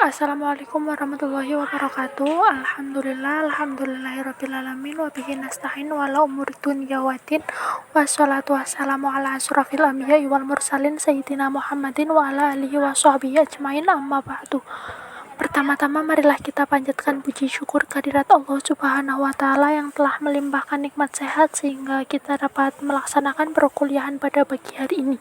Assalamualaikum warahmatullahi wabarakatuh. Alhamdulillahirrabbilalamin. Wabihi nasta'in wala umuri dunya waddin. Wassalatu wassalamu ala asrafil anbiya'i wal mursalin sayyidina Muhammadin wa ala alihi wa sahbihi ajmain, amma ba'du. Pertama-tama marilah kita panjatkan puji syukur kehadirat Allah Subhanahu wa Ta'ala yang telah melimpahkan nikmat sehat sehingga kita dapat melaksanakan perkuliahan pada pagi hari ini.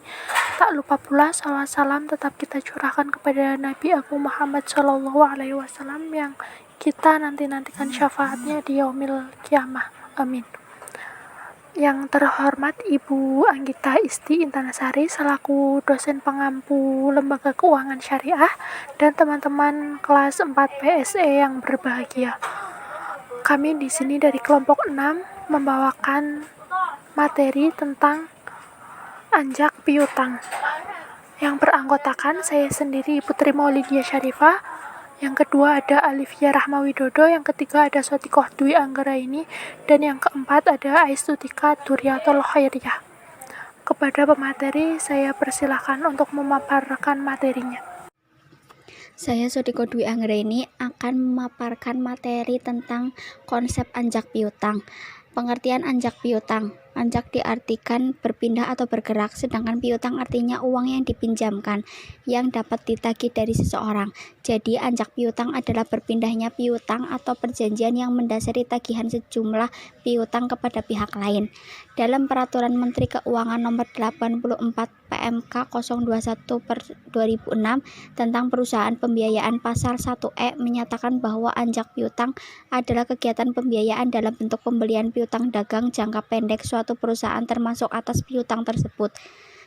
Tak lupa pula salawat salam tetap kita curahkan kepada Nabi Agung Muhammad Shallallahu Alaihi Wasallam yang kita nantikan syafaatnya di yaumil kiamah. Amin. Yang terhormat Ibu Anggita Isti Intanasari selaku dosen pengampu Lembaga Keuangan Syariah dan teman-teman kelas 4 PSE yang berbahagia. Kami di sini dari kelompok 6 membawakan materi tentang anjak piutang yang beranggotakan saya sendiri Ibu Tri Maulidia Syarifah, yang kedua ada Alivia Rahmawidodo, yang ketiga ada Sotikoh Dwi Anggaraini, dan yang keempat ada Aistutika Duriatul Khairiyah. Kepada pemateri saya persilahkan untuk memaparkan materinya. Saya Sotikoh Dwi Anggaraini akan memaparkan materi tentang konsep anjak piutang. Pengertian anjak piutang. Anjak diartikan berpindah atau bergerak, sedangkan piutang artinya uang yang dipinjamkan yang dapat ditagih dari seseorang. Jadi anjak piutang adalah berpindahnya piutang atau perjanjian yang mendasari tagihan sejumlah piutang kepada pihak lain. Dalam Peraturan Menteri Keuangan Nomor 84 PMK 021/2006 tentang perusahaan pembiayaan pasal 1E menyatakan bahwa anjak piutang adalah kegiatan pembiayaan dalam bentuk pembelian piutang dagang jangka pendek suatu perusahaan termasuk atas piutang tersebut.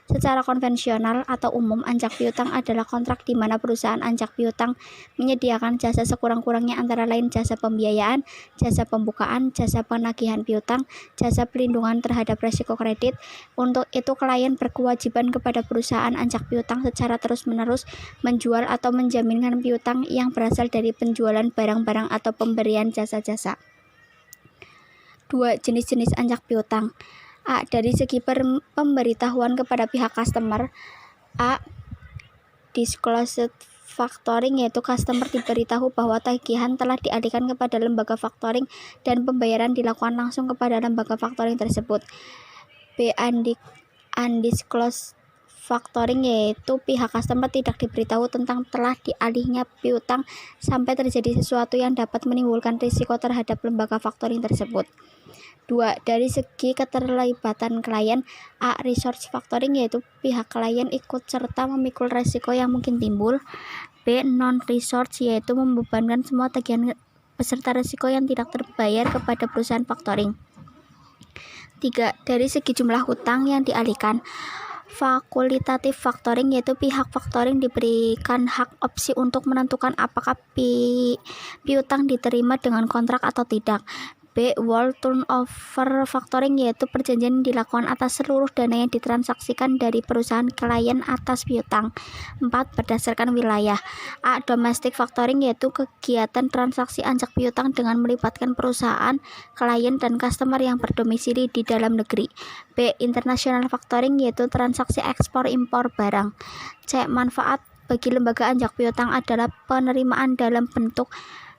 Secara konvensional atau umum, anjak piutang adalah kontrak di mana perusahaan anjak piutang menyediakan jasa sekurang-kurangnya antara lain jasa pembiayaan, jasa pembukaan, jasa penagihan piutang, jasa pelindungan terhadap risiko kredit. Untuk itu, klien berkewajiban kepada perusahaan anjak piutang secara terus-menerus menjual atau menjaminkan piutang yang berasal dari penjualan barang-barang atau pemberian jasa-jasa. 2. Jenis-jenis anjak piutang. A. Dari segi pemberitahuan kepada pihak customer. A. Disclosed factoring, yaitu customer diberitahu bahwa tagihan telah dialihkan kepada lembaga factoring dan pembayaran dilakukan langsung kepada lembaga factoring tersebut. B. Undisclosed factoring, yaitu pihak customer tidak diberitahu tentang telah dialihnya piutang sampai terjadi sesuatu yang dapat menimbulkan risiko terhadap lembaga factoring tersebut. 2. Dari segi keterlibatan klien. A. Resource factoring, yaitu pihak klien ikut serta memikul risiko yang mungkin timbul. B. Non-resource, yaitu membebankan semua tagihan beserta risiko yang tidak terbayar kepada perusahaan factoring. 3. Dari segi jumlah hutang yang dialihkan. Fakultatif factoring, yaitu pihak factoring diberikan hak opsi untuk menentukan apakah piutang diterima dengan kontrak atau tidak. B. Whole turnover factoring, yaitu perjanjian yang dilakukan atas seluruh dana yang ditransaksikan dari perusahaan klien atas piutang. 4. Berdasarkan wilayah. A. Domestic factoring, yaitu kegiatan transaksi anjak piutang dengan melibatkan perusahaan, klien, dan customer yang berdomisili di dalam negeri. B. International factoring, yaitu transaksi ekspor impor barang. C. Manfaat bagi lembaga anjak piutang adalah penerimaan dalam bentuk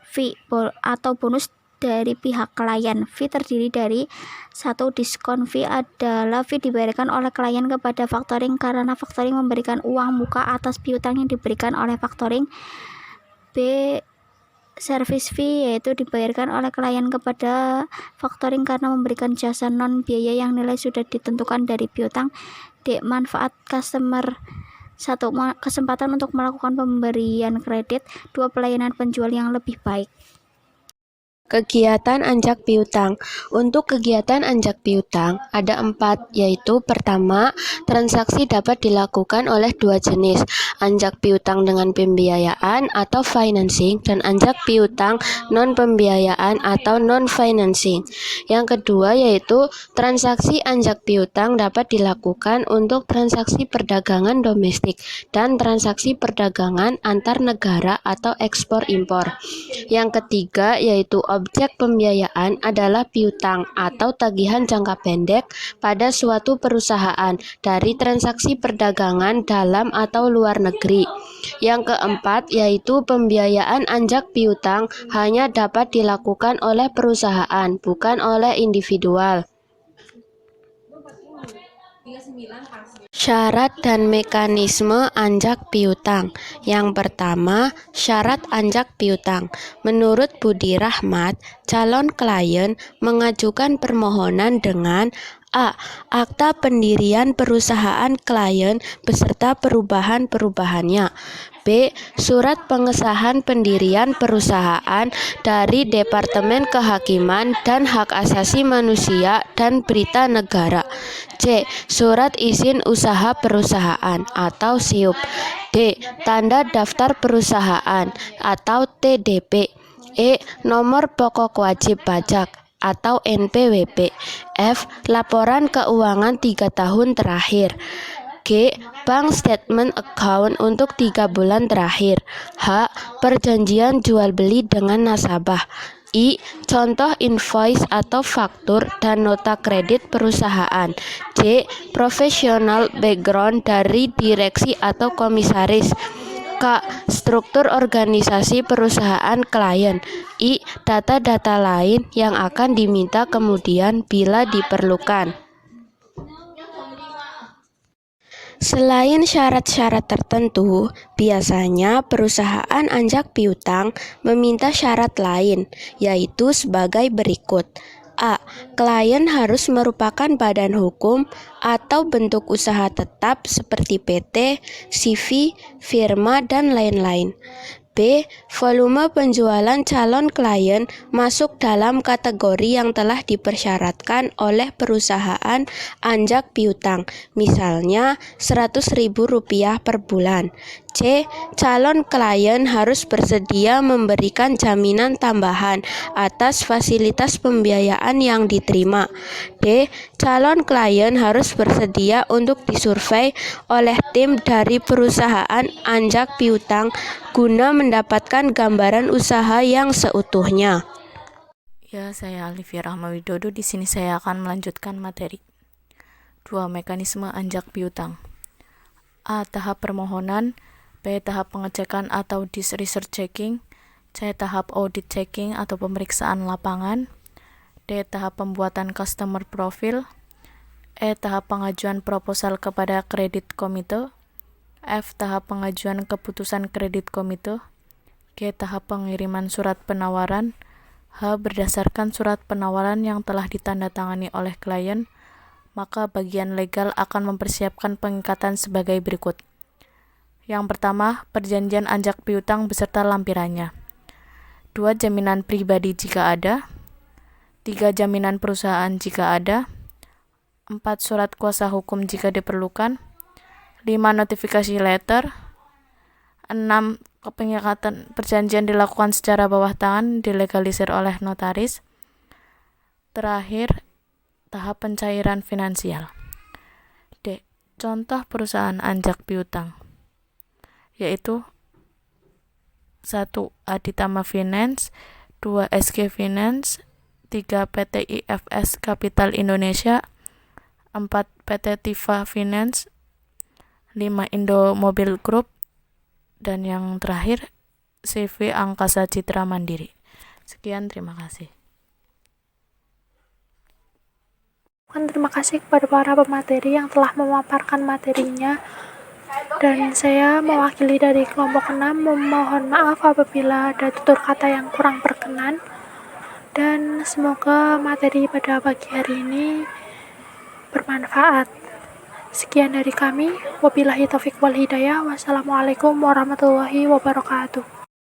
fee atau bonus dari pihak klien. Fee terdiri dari 1. Diskon fee adalah fee dibayarkan oleh klien kepada factoring karena factoring memberikan uang muka atas piutang yang diberikan oleh factoring. B. Service fee, yaitu dibayarkan oleh klien kepada factoring karena memberikan jasa non biaya yang nilai sudah ditentukan dari piutang. D. Manfaat customer. 1. Kesempatan untuk melakukan pemberian kredit. 2. Pelayanan penjual yang lebih baik. Kegiatan anjak piutang. Untuk kegiatan anjak piutang ada 4, yaitu pertama, transaksi dapat dilakukan oleh 2 jenis, anjak piutang dengan pembiayaan atau financing dan anjak piutang non-pembiayaan atau non-financing. Yang kedua yaitu transaksi anjak piutang dapat dilakukan untuk transaksi perdagangan domestik dan transaksi perdagangan antar negara atau ekspor impor. Yang ketiga yaitu Objek pembiayaan adalah piutang atau tagihan jangka pendek pada suatu perusahaan dari transaksi perdagangan dalam atau luar negeri. Yang keempat yaitu pembiayaan anjak piutang hanya dapat dilakukan oleh perusahaan, bukan oleh individual. Syarat dan mekanisme anjak piutang. Yang pertama, syarat anjak piutang. Menurut Budi Rahmat, calon klien mengajukan permohonan dengan A. Akta pendirian perusahaan klien beserta perubahan-perubahannya. B. Surat pengesahan pendirian perusahaan dari Departemen Kehakiman dan Hak Asasi Manusia dan Berita Negara. C. Surat izin usaha perusahaan atau SIUP. D. Tanda daftar perusahaan atau TDP. E. Nomor pokok wajib pajak atau NPWP. F. Laporan keuangan 3 tahun terakhir. G. Bank statement account untuk 3 bulan terakhir. H. Perjanjian jual beli dengan nasabah. I. Contoh invoice atau faktur dan nota kredit perusahaan. J. Professional background dari direksi atau komisaris. K. Struktur organisasi perusahaan klien. I. Data-data lain yang akan diminta kemudian bila diperlukan. Selain syarat-syarat tertentu, biasanya perusahaan anjak piutang meminta syarat lain, yaitu sebagai berikut. A. Klien harus merupakan badan hukum atau bentuk usaha tetap seperti PT, CV, firma, dan lain-lain. B. Volume penjualan calon klien masuk dalam kategori yang telah dipersyaratkan oleh perusahaan anjak piutang, misalnya Rp100.000 per bulan. C. Calon klien harus bersedia memberikan jaminan tambahan atas fasilitas pembiayaan yang diterima. D. Calon klien harus bersedia untuk disurvei oleh tim dari perusahaan anjak piutang guna mendapatkan gambaran usaha yang seutuhnya. Ya, saya Alivia Rahma Widodo. Di sini saya akan melanjutkan materi 2. Mekanisme anjak piutang. A. Tahap permohonan. B. Tahap pengecekan atau research checking. C. Tahap audit checking atau pemeriksaan lapangan. D. Tahap pembuatan customer profile. E. Tahap pengajuan proposal kepada kredit komite. F. Tahap pengajuan keputusan kredit komite. G. Tahap pengiriman surat penawaran. H. Berdasarkan surat penawaran yang telah ditandatangani oleh klien, maka bagian legal akan mempersiapkan pengikatan sebagai berikut. Yang pertama, perjanjian anjak piutang beserta lampirannya. 2. Jaminan pribadi jika ada. 3. Jaminan perusahaan jika ada. 4. Surat kuasa hukum jika diperlukan. 5. Notifikasi letter. 6. Pengikatan perjanjian dilakukan secara bawah tangan, dilegalisir oleh notaris. Terakhir, tahap pencairan finansial. D. Contoh perusahaan anjak piutang yaitu 1. Aditama Finance, 2. SG Finance, 3. PT IFS Capital Indonesia, 4. PT Tifa Finance, 5. Indo Mobil Group, dan yang terakhir CV Angkasa Citra Mandiri. Sekian, terima kasih. Terima kasih kepada para pemateri yang telah memaparkan materinya. Dan saya mewakili dari kelompok 6 memohon maaf apabila ada tutur kata yang kurang berkenan. Dan semoga materi pada pagi hari ini bermanfaat. Sekian dari kami. Wabillahi taufiq wal hidayah. Wassalamualaikum warahmatullahi wabarakatuh.